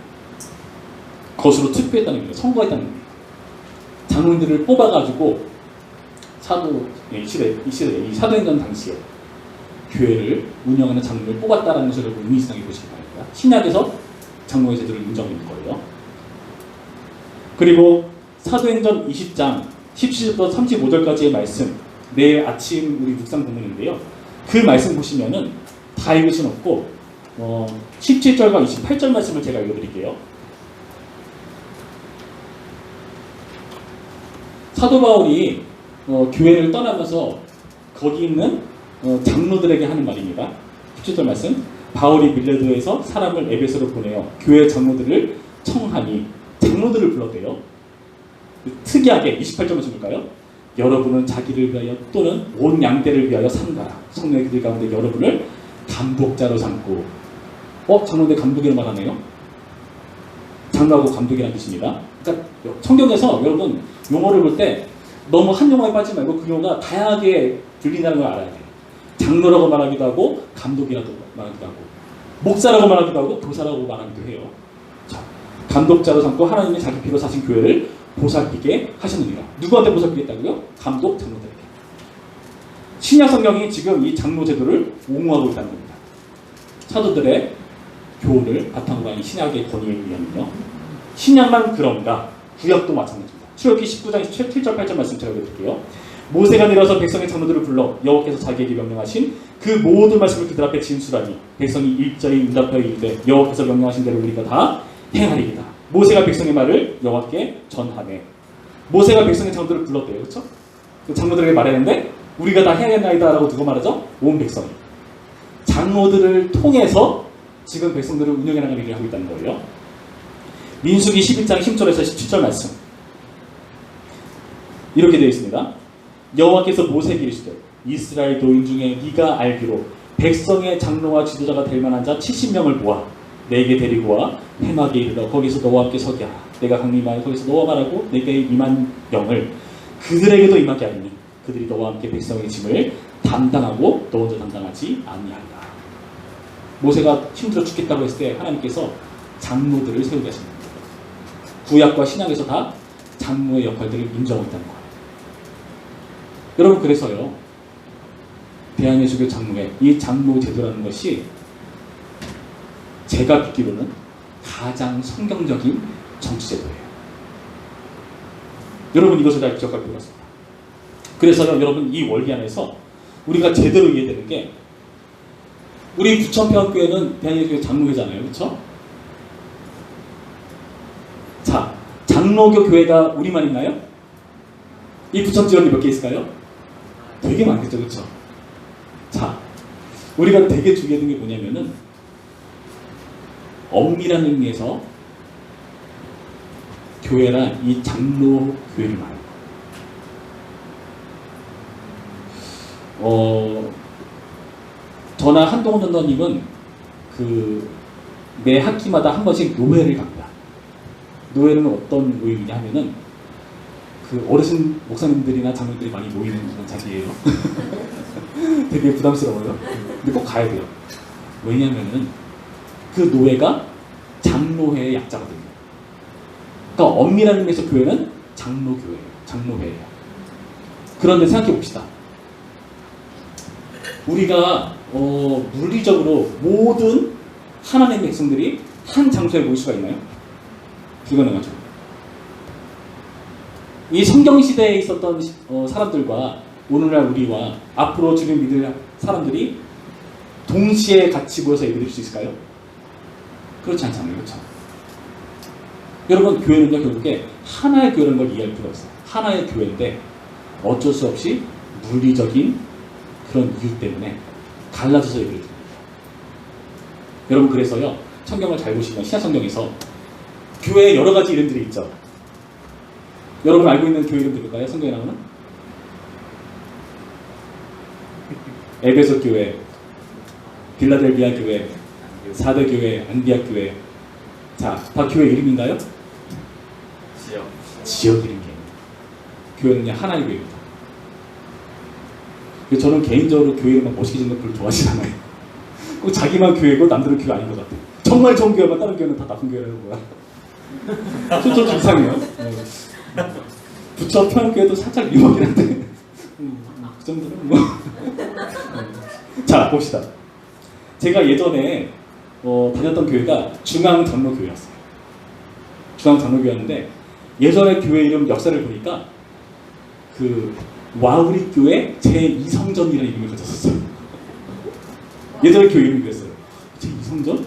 것으로 투표했다는 겁니다. 선거했다는 겁니다. 장로들을 뽑아가지고 이 사도행전 당시에 교회를 운영하는 장로를 뽑았다라는 것을 여러분 의미상에 보시기 바랍니다. 신약에서 장로의 제도를 인정하는 거예요. 그리고 사도행전 20장 17절부터 35절까지의 말씀, 내일 아침 우리 묵상 본문인데요. 그 말씀 보시면은 다 읽을 수는 없고 17절과 28절 말씀을 제가 읽어드릴게요. 사도 바울이 교회를 떠나면서 거기 있는 장로들에게 하는 말입니다. 17절 말씀, 바울이 밀레도에서 사람을 에베소로 보내어 교회 장로들을 청하니, 장로들을 불렀대요. 특이하게 28절 말씀 볼까요? 여러분은 자기를 위하여 또는 온 양떼를 위하여 삼가라. 성령의 그들 가운데 여러분을 감독자로 삼고, 장로인데 감독이라는 말 하네요. 장로하고 감독이라는 뜻입니다. 그러니까 성경에서 여러분 용어를 볼 때 너무 한 용어에 빠지지 말고 그 용어가 다양하게 들린다는 걸 알아야 돼요. 장로라고 말하기도 하고, 감독이라고 말하기도 하고, 목사라고 말하기도 하고, 교사라고 말하기도 해요. 자, 감독자로 삼고 하나님의 자기 피로 사신 교회를 보살피게 하셨느니라. 누구한테 보살피겠다고요? 감독, 장로들에게. 신약 성경이 지금 이 장로 제도를 옹호하고 있다는 겁니다. 사도들의 교훈을 바탕으로 한 신약의 권위에 의하면요. 신약만 그런가? 구약도 마찬가지입니다. 출애굽기 19장 7절 8절 말씀 제가 읽어드릴게요. 모세가 내려서 백성의 장로들을 불러 여호와께서 자기에게 명령하신 그 모든 말씀을 그들 앞에 진술하니 백성이 일절히 응답하여 이르되 여호와께서 명령하신 대로 우리가 다 행하리이다. 모세가 백성의 말을 여호와께 전하네. 모세가 백성의 장로들을 불렀대요. 그렇죠? 그 장로들에게 말했는데 우리가 다 행했나이다 라고 누가 말하죠? 온 백성이. 장로들을 통해서 지금 백성들을 운영해 나가는 일을 하고 있다는 거예요. 민수기 11장 10절에서 17절 말씀 이렇게 되어 있습니다. 여호와께서 모세에게 이르시되 이스라엘 노인 중에 네가 알기로 백성의 장로와 지도자가 될 만한 자 70명을 모아 내게 데리고 와 회막에 이르러 거기서 너와 함께 서게 하라. 내가 강림하여 거기서 너와 말하고 내게 임한 영을 그들에게도 임하게 하리니 그들이 너와 함께 백성의 짐을 담당하고 너 혼자 담당하지 아니하리라. 모세가 힘들어 죽겠다고 했을 때 하나님께서 장로들을 세우게 하십니다. 구약과 신약에서 다 장로의 역할들을 인정했다는 거예요. 여러분, 그래서요, 대한예수교 장로회, 이 장로 제도라는 것이 제가 믿기로는 가장 성경적인 정치제도예요. 여러분, 이것을 잘 기억할 필요가 있습니다. 그래서요, 여러분, 이 원리 안에서 우리가 제대로 이해되는 게, 우리 부천평화교회는 대한예수교 장로회잖아요. 그렇죠? 자, 장로교 교회가 우리만 있나요? 이 부천 지역이 몇 개 있을까요? 되게 많겠죠. 그렇죠? 자, 우리가 되게 주의하는 게 뭐냐면은 엄밀한 의미에서 교회란 이 장로 교회를 말해요. 저나 한동훈 전도님은 매 학기마다 한 번씩 노회를 갑니다. 노회는 어떤 모임이냐 하면은 어르신 목사님들이나 장로들이 많이 모이는 그런 자리예요. 되게 부담스러워요. 근데 꼭 가야 돼요. 왜냐면은 그 노회가 장로회의 약자거든요. 그러니까 엄밀한 의미에서 교회는 장로교회예요. 장로회예요. 그런데 생각해 봅시다. 우리가 물리적으로 모든 하나님의 백성들이 한 장소에 모일 수가 있나요? 불가능하죠. 이 성경시대에 있었던 사람들과 오늘날 우리와 앞으로 주님 믿을 사람들이 동시에 같이 모여서 예배드릴 수 있을까요? 그렇지 않잖아요. 그렇죠? 여러분, 교회는요, 결국에 하나의 교회라는 걸 이해할 필요가 있어요. 하나의 교회인데 어쩔 수 없이 물리적인 그런 이유 때문에 갈라져서 예배를 드립니다. 여러분, 그래서요, 성경을 잘 보시면 신약 성경에서 교회에 여러 가지 이름들이 있죠. 여러분 알고 있는 교회 이름 들을까요? 성경에 나오는? 에베소 교회, 빌라델비아 교회, 사대 교회, 안디아 교회. 자, 다 교회 이름인가요? 지역 이름이에요. 교회는 그냥 하나의 교회입니다. 저는 개인적으로 교회 이름만 멋있게 짓는 걸 별로 좋아하지 않아요. 꼭 자기만 교회고 남들은 교회 아닌 것 같아요. 정말 좋은 교회만 다른 교회는 다 나쁜 교회라는 거야. 좀 이상해요. 부처 평교에도 살짝 미워긴 한데 그 정도는 뭐. 자, 봅시다. 제가 예전에 다녔던 교회가 중앙장로교회였어요. 중앙장로교회였는데 예전에 교회 이름 역사를 보니까 그 와우리 교회 제2성전이라는 이름을 가졌었어요. 예전에 교회 이름이 그랬어요. 제2성전?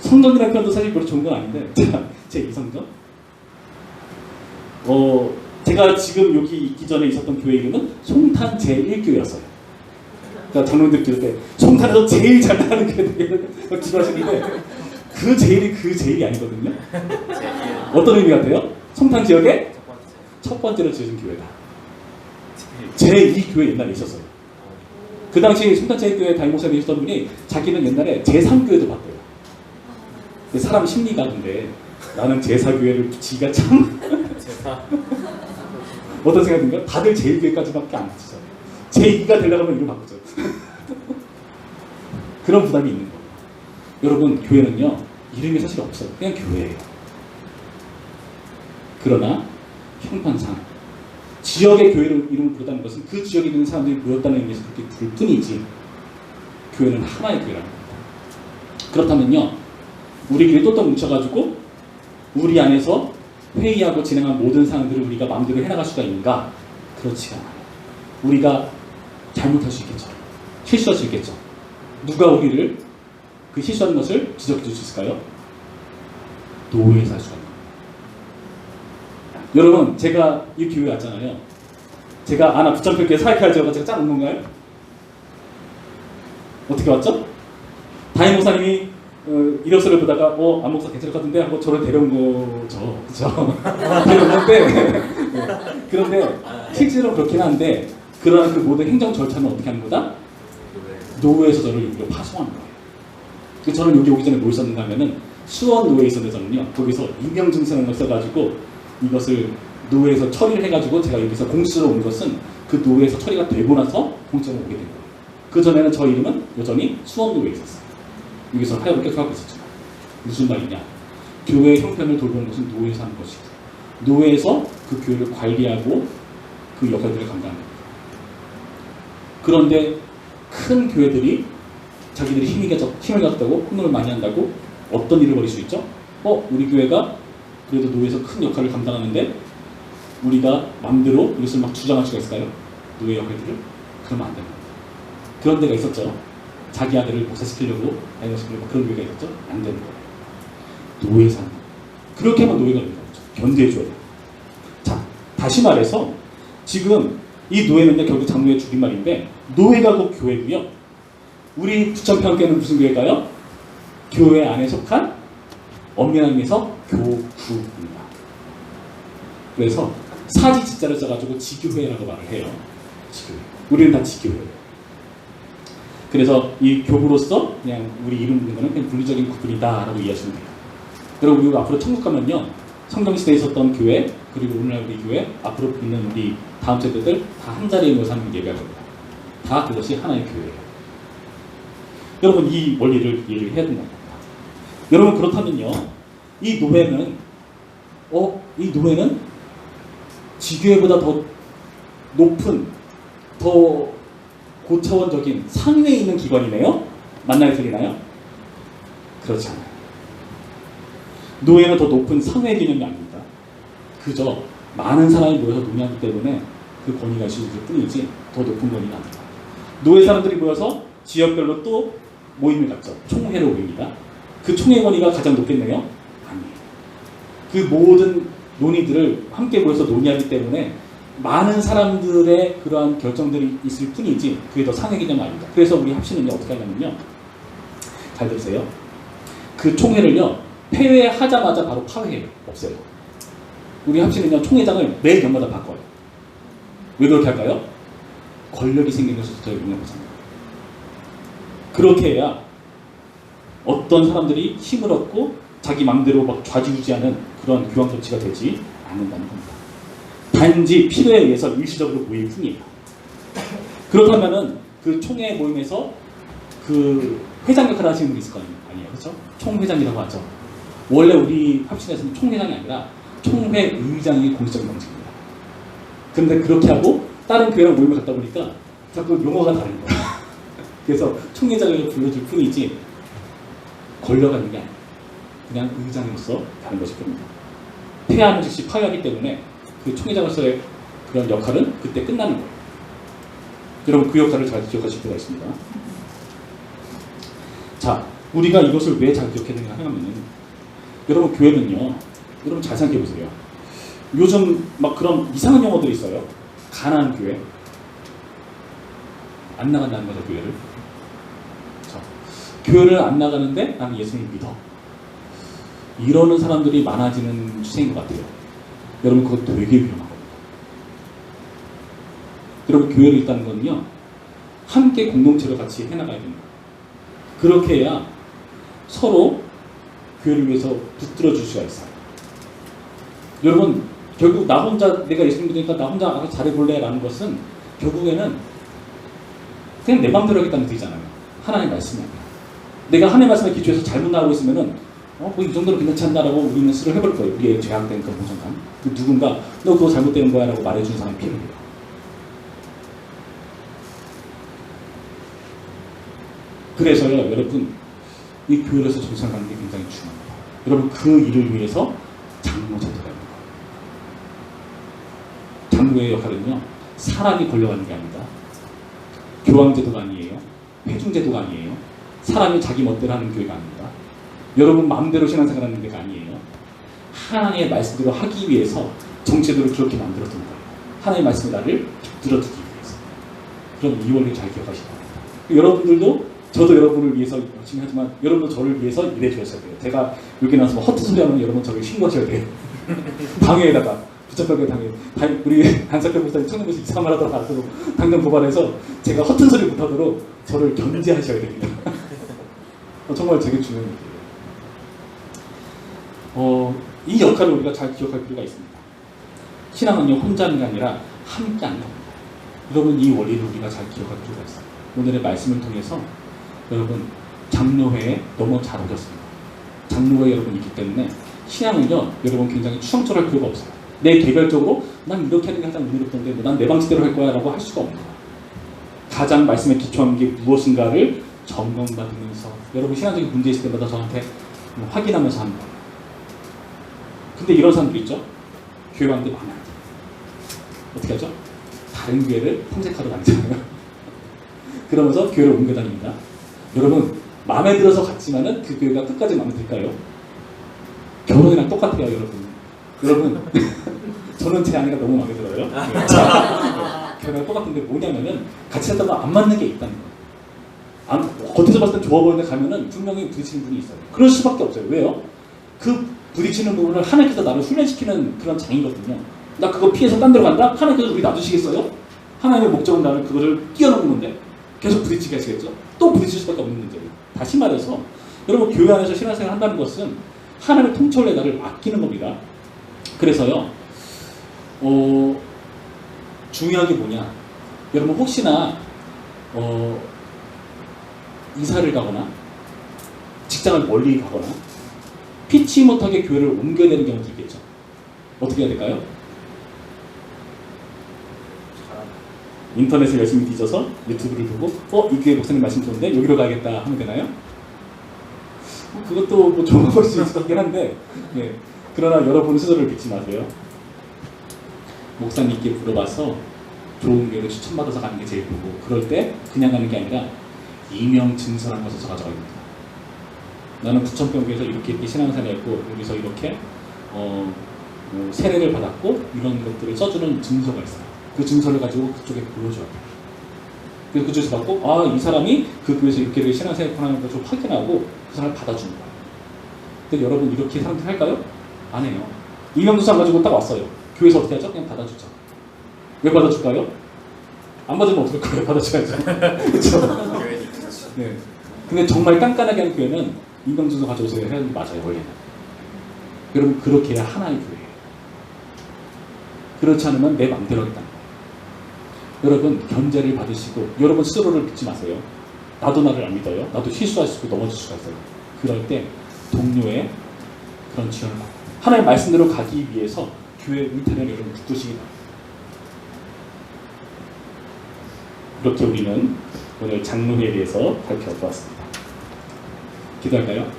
성전이라는 표현도 사실 별로 좋은 건 아닌데 자, 제2성전? 제가 지금 여기 있기 전에 있었던 교회 이름은 송탄 제1교회였어요. 그러니까 장로님들 기도 때 송탄에서 제일 잘 나가는 교회 기도하시는데 그 제일이 아니거든요. 어떤 의미 같아요? 송탄 지역의 첫 번째로 지어진 교회다. 제2교회 옛날에 있었어요. 그 당시 송탄 제1교회 담임 목사님이셨던 분이 자기는 옛날에 제3교회도 봤대요. 사람 심리가 근데 나는 제4교회를 붙이기가 참 어떤 생각인가요? 다들 제1교회까지밖에 안 붙이죠. 제2가 되려고 하면 이름 바꾸죠. 그런 부담이 있는 거예요. 여러분, 교회는요 이름이 사실 없어요. 그냥 교회예요. 그러나 형편상 지역의 교회를 이름을 부르다는 것은 그 지역에 있는 사람들이 모였다는 의미에서 그렇게 부를 뿐이지 교회는 하나의 교회라는 겁니다. 그렇다면요 우리끼리 또또 뭉쳐가지고 우리 안에서 회의하고 진행한 모든 사항들을 우리가 마음대로 해나갈 수가 있는가? 그렇지가 않아요. 우리가 잘못할 수 있겠죠. 실수할 수 있겠죠. 누가 우리를 그 실수하는 것을 지적해 줄 수 있을까요? 노예에서 할 수가 있는 거예요. 여러분, 제가 이 교회 왔잖아요. 제가 나 부천교회 사역할지어가 제가 짠 온 건가요? 어떻게 왔죠? 담임 목사님이 이력서를 보다가 안 목사 괜찮을 것 같은데 하고 저를 데려온 거죠. 그죠? 데려오는데 그런데 실제로 그렇긴 한데 그러한 그 모든 행정 절차는 어떻게 하는 거다? 노회에서 저를 여기로 파송하는 거예요. 그래서 저는 여기 오기 전에 뭐 있었는가 하면은 수원 노회에 있었는데 저는요 거기서 임명증서라는 걸 써가지고 이것을 노회에서 처리를 해가지고 제가 여기서 공수로 온 것은 그 노회에서 처리가 되고 나서 공수로 오게 된 거예요. 그 전에는 저 이름은 여전히 수원 노회에 있었어요. 여기서 하여를 계속 하고 있었죠. 무슨 말이냐? 교회의 형편을 돌보는 것은 노회에서 하는 것이고 노회에서 그 교회를 관리하고 그 역할들을 감당하는 겁니다. 그런데 큰 교회들이 자기들이 힘을 갖다고 혼돈을 많이 한다고 어떤 일을 벌일 수 있죠? 우리 교회가 그래도 노회에서 큰 역할을 감당하는데 우리가 마음대로 이것을 막 주장할 수가 있을까요? 노회 역할들을? 그러면 안 됩니다. 그런 데가 있었죠. 자기 아들을 목사시키려고 다니시려고 그런 교회가 있었죠. 안 되는 거예요. 노예에서 한다. 그렇게 하면 노예가 됩니다. 견제해줘야 돼요. 자, 다시 말해서 지금 이 노예는요 결국 장로의 줄임말인데 노예가 곧 교회고요. 우리 부천평교회는 무슨 교회일까요? 교회 안에 속한 엄밀한 의미에서 교구입니다. 그래서 사지 지자를 써가지고 지교회라고 말을 해요. 지교회. 우리는 다 지교회예요. 그래서 이 교구로서 그냥 우리 이름 있는 거는 그냥 분리적인 구분이다라고 이해하시면 돼요. 여러분 우리 앞으로 천국 가면요 성경시대에 있었던 교회 그리고 오늘날 우리 교회 앞으로 있는 우리 다음 세대들 다 한 자리에 모여서 하는 예배할 겁니다. 다 그것이 하나의 교회예요. 여러분 이 원리를 이해를 해야 된다는 겁니다. 여러분 그렇다면요 이 노예는 지교회보다 더 높은 더 고차원적인 상위에 있는 기관이네요? 맞나요? 틀리나요? 그렇지 않아요. 노예는 더 높은 상회 개념이 아닙니다. 그저 많은 사람이 모여서 논의하기 때문에 그 권위가 있을 뿐이지 더 높은 권위는 아닙니다. 노예 사람들이 모여서 지역별로 또 모임을 갖죠. 총회로 모입니다. 그 총회 권위가 가장 높겠네요? 아니에요. 그 모든 논의들을 함께 모여서 논의하기 때문에 많은 사람들의 그러한 결정들이 있을 뿐이지 그게 더 상회 개념이 아닙니다. 그래서 우리 합시는요 어떻게 하냐면요 잘 들으세요. 그 총회를요 폐회하자마자 바로 파회해요. 없애요. 우리 합시는요 총회장을 매 년마다 바꿔요. 왜 그렇게 할까요? 권력이 생긴 것을 더 용납하잖아요. 그렇게 해야 어떤 사람들이 힘을 얻고 자기 맘대로 막 좌지우지하는 그런 교황 정치가 되지 않는다는 겁니다. 단지 필요에 의해서 일시적으로 모일 뿐이에요. 그렇다면은 그 총회 모임에서 그 회장 역할을 하시는 분이 있을 거 아니에요. 그렇죠? 총회장이라고 하죠. 원래 우리 합신에서는 총회장이 아니라 총회의장이 공식적인 명칭입니다. 그런데 그렇게 하고 다른 교회랑 모임을 갔다 보니까 자꾸 용어가 다른 거예요. 그래서 총회장을 불러줄 뿐이지 걸려가는 게 아니에요. 그냥 의장으로서 가는 것일 겁니다. 폐하는 즉시 파회하기 때문에 그 총회장으로서의 그런 역할은 그때 끝나는 거예요. 여러분 그 역할을 잘 기억하실 필요가 있습니다. 자, 우리가 이것을 왜 잘 기억해야 되냐 하면은 여러분 교회는요, 여러분 잘 생각해 보세요. 요즘 막 그런 이상한 용어들이 있어요. 가난한 교회. 안 나간다는 거죠, 교회를. 자, 교회를 안 나가는데 나는 예수님을 믿어. 이러는 사람들이 많아지는 추세인 것 같아요. 여러분 그거 되게 위험한 겁니다. 여러분 교회를 있다는 건요, 함께 공동체를 같이 해나가야 됩니다. 그렇게 해야 서로 교회를 위해서 붙들어 줄 수가 있어요. 여러분 결국 나 혼자 내가 예수님 믿으니까 나 혼자 알아서 잘해볼래 라는 것은 결국에는 그냥 내 맘대로 하겠다는 뜻이잖아요. 하나님의 말씀이 아니라. 내가 하나님의 말씀에 기초해서 잘못 나오고 있으면은 뭐 이 정도로 괜찮지 않나라고 우리는 수를 해볼 거예요. 우리의 죄악된 그 모순감. 누군가 너 그거 잘못되는 거야 라고 말해주는 사람이 필요해요. 그래서요 여러분 이 교회에서 정상가는 게 굉장히 중요합니다. 여러분 그 일을 위해서 장로 제도가 있는 거예요. 장로의 역할은요 사람이 걸려가는 게 아니다. 교황제도가 아니에요. 회중제도가 아니에요. 사람이 자기 멋대로 하는 교회가 아닙니다. 여러분 마음대로 신앙생활하는 데가 아니에요. 하나님의 말씀대로 하기 위해서 정체도를 그렇게 만들어둔 거예요. 하나님의 말씀이 나를 붙들어두기 위해서. 그럼 이 원리를 잘 기억하시기 바랍니다. 여러분들도 저도 여러분을 위해서 열심히 하지만 여러분도 저를 위해서 일해 주셔야 돼요. 제가 여기 나와서 뭐 허튼 소리 하면 여러분 저를 신고하셔야 돼요. 방해에다가 붙잡혀게 당해. 우리 안석현 목사님 청년부에서 이상한 말 하더라도 당장 고발해서 제가 허튼 소리 못하도록 저를 견제하셔야 됩니다. 정말 되게 중요한 일이에요. 이 역할을 우리가 잘 기억할 필요가 있습니다. 신앙은요 혼자 하는 게 아니라 함께 하는 겁니다. 여러분 이 원리를 우리가 잘 기억할 필요가 있어요. 오늘의 말씀을 통해서 여러분 장로회에 너무 잘 오셨습니다. 장로회 여러분이 있기 때문에 신앙은요 여러분 굉장히 추상적할 필요가 없어요. 내 개별적으로 난 이렇게 하는 게 가장 은혜롭던데 난 내 방식대로 할 거야 라고 할 수가 없는 거예요. 가장 말씀에 기초한 게 무엇인가를 점검받으면서 여러분 신앙적인 문제 있을 때마다 저한테 확인하면서 하는 거예요. 근데 이런 사람들 있죠? 교회 가는데 마음에 안 들어요. 어떻게 하죠? 다른 교회를 탐색하러 다니잖아요. 그러면서 교회를 옮겨 다닙니다. 여러분 마음에 들어서 갔지만은 그 교회가 끝까지 마음에 들까요? 결혼이랑 똑같아요, 여러분. 저는 제 아내가 너무 마음에 들어요. 결혼이랑 똑같은데 뭐냐면은 같이 살다가 안 맞는 게 있다는 거예요. 겉에서 봤을 때 좋아 보이는데 가면은 분명히 부딪히는 분이 있어요. 그럴 수밖에 없어요. 왜요? 그 부딪히는 부분을 하나님께서 나를 훈련시키는 그런 장이거든요. 나 그거 피해서 딴 데로 간다? 하나님께서 우리 놔두시겠어요? 하나님의 목적은 나를 그거를 뛰어넘는 건데 계속 부딪히게 하시겠죠? 또 부딪힐 수밖에 없는 문제예요. 다시 말해서 여러분 교회 안에서 신앙생활을 한다는 것은 하나님의 통찰에 나를 맡기는 겁니다. 그래서요 중요한 게 뭐냐, 여러분 혹시나 이사를 가거나 직장을 멀리 가거나 피치 못하게 교회를 옮겨야 되는 경우도 있겠죠. 어떻게 해야 될까요? 인터넷을 열심히 뒤져서 유튜브를 보고 이 교회 목사님 말씀 좋은데 여기로 가야겠다 하면 되나요? 그것도 뭐 좋은 걸 수 있을 것 같긴 한데 네. 그러나 여러분 스스로를 믿지 마세요. 목사님께 물어봐서 좋은 교회를 추천받아서 가는 게 제일 좋고, 그럴 때 그냥 가는 게 아니라 이명 증서라는 것을 가져가야 됩니다. 나는 부천병교에서 이렇게 신앙생활을 했고 여기서 이렇게 세례를 받았고 이런 것들을 써주는 증서가 있어요. 그 증서를 가지고 그쪽에 보여줘야 돼요. 그래서 그쪽에서 받고 이 사람이 그 교회에서 이렇게 신앙생활을 하는 걸 좀 확인하고 그 사람을 받아주는 거예요. 근데 여러분 이렇게 사람들이 할까요? 안 해요. 이명주사 가지고 딱 왔어요. 교회에서 어떻게 하죠? 그냥 받아주죠. 왜 받아줄까요? 안 받으면 어떨 거예요? 받아줘야죠. 그렇죠? 네. 근데 정말 깐깐하게 하는 교회는 이명주사 가져오세요 해야 맞아요, 원래는. 여러분 그렇게 해야 하나의 교회예요. 그렇지 않으면 내 맘대로 하겠다는 거예요. 여러분 견제를 받으시고 여러분 스스로를 믿지 마세요. 나도 나를 안 믿어요. 나도 실수할 수 있고 넘어질 수가 있어요. 그럴 때 동료의 그런 지원을 받고 하나님의 말씀대로 가기 위해서 교회 울타리를 여러분 굳으시기 바랍니다. 이렇게 우리는 오늘 장로회에 대해서 살펴보았습니다. 기도할까요?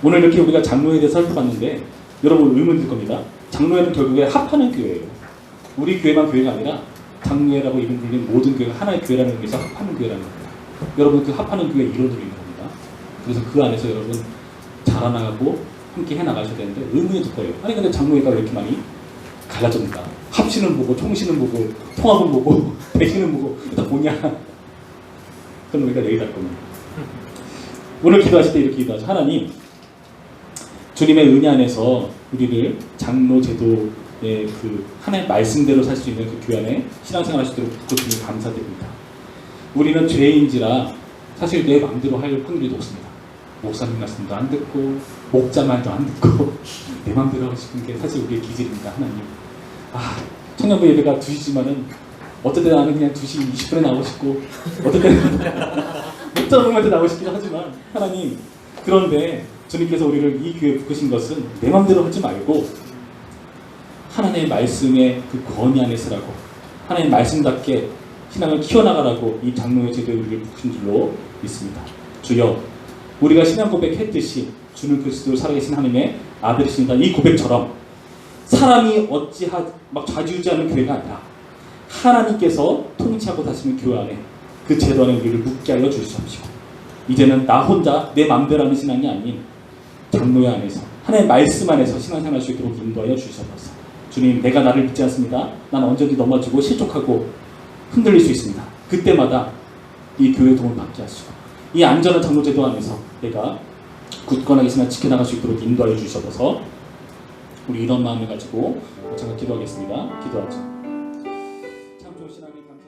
오늘 이렇게 우리가 장로회에 대해서 살펴봤는데 여러분 의문 들 겁니다. 장로회는 결국에 합하는 교회예요. 우리 교회만 교회가 아니라 장로회라고 이름 불리는 모든 교회가 하나의 교회라는 의미에서 합하는 교회라는 겁니다. 여러분 그 합하는 교회의 이론으로 있는 겁니다. 그래서 그 안에서 여러분 자라나가고 함께 해나가셔야 되는데 의문이 들 거예요. 아니 근데 장로회가 왜 이렇게 많이 갈라집니까? 합시는 보고 총시는 보고 통합은 보고 대신은 보고 다 뭐냐? 그럼 우리가 내일 할 겁니다. 오늘 기도하실 때 이렇게 기도하죠. 하나님, 주님의 은혜 안에서 우리를 장로 제도의 그 하나의 말씀대로 살 수 있는 그 교회 안에 신앙생활 할 수 있도록 주님 감사드립니다. 우리는 죄인지라 사실 내 마음대로 할 확률이 높습니다. 목사님 말씀도 안 듣고 목자 말도 안 듣고 내 마음대로 하고 싶은 게 사실 우리의 기질입니다. 하나님. 청년부 예배가 2시지만은 어떨 때 나는 그냥 2시 20분에 나오고 싶고 어떨 때는 목자 동한테 나오고 싶기도 하지만 하나님, 그런데 주님께서 우리를 이 교회에 부르신 것은 내 마음대로 하지 말고 하나님의 말씀의 그 권위 안에서라고 하나님의 말씀답게 신앙을 키워나가라고 이 장로의 제도에 우리를 부르신 줄로 믿습니다. 주여, 우리가 신앙 고백했듯이 주는 그리스도 살아계신 하나님의 아들이십니다. 이 고백처럼 사람이 막 좌지우지하는 교회가 아니라 하나님께서 통치하고 다스리는 교회 안에 그 제도 안에 우리를 묵게 하여 주시옵시고 이제는 나 혼자 내 맘대로 하는 신앙이 아닌 장로회 안에서 하나님의 말씀 안에서 신앙생활 할 수 있도록 인도하여 주시옵소서. 주님, 내가 나를 믿지 않습니다. 난 언제든지 넘어지고 실족하고 흔들릴 수 있습니다. 그때마다 이 교회의 도움을 받게 하시고 이 안전한 장로 제도 안에서 내가 굳건하게 신앙을 지켜나갈 수 있도록 인도하여 주시옵소서. 우리 이런 마음을 가지고 제가 기도하겠습니다. 기도하죠. 참 좋은 신앙의 감사.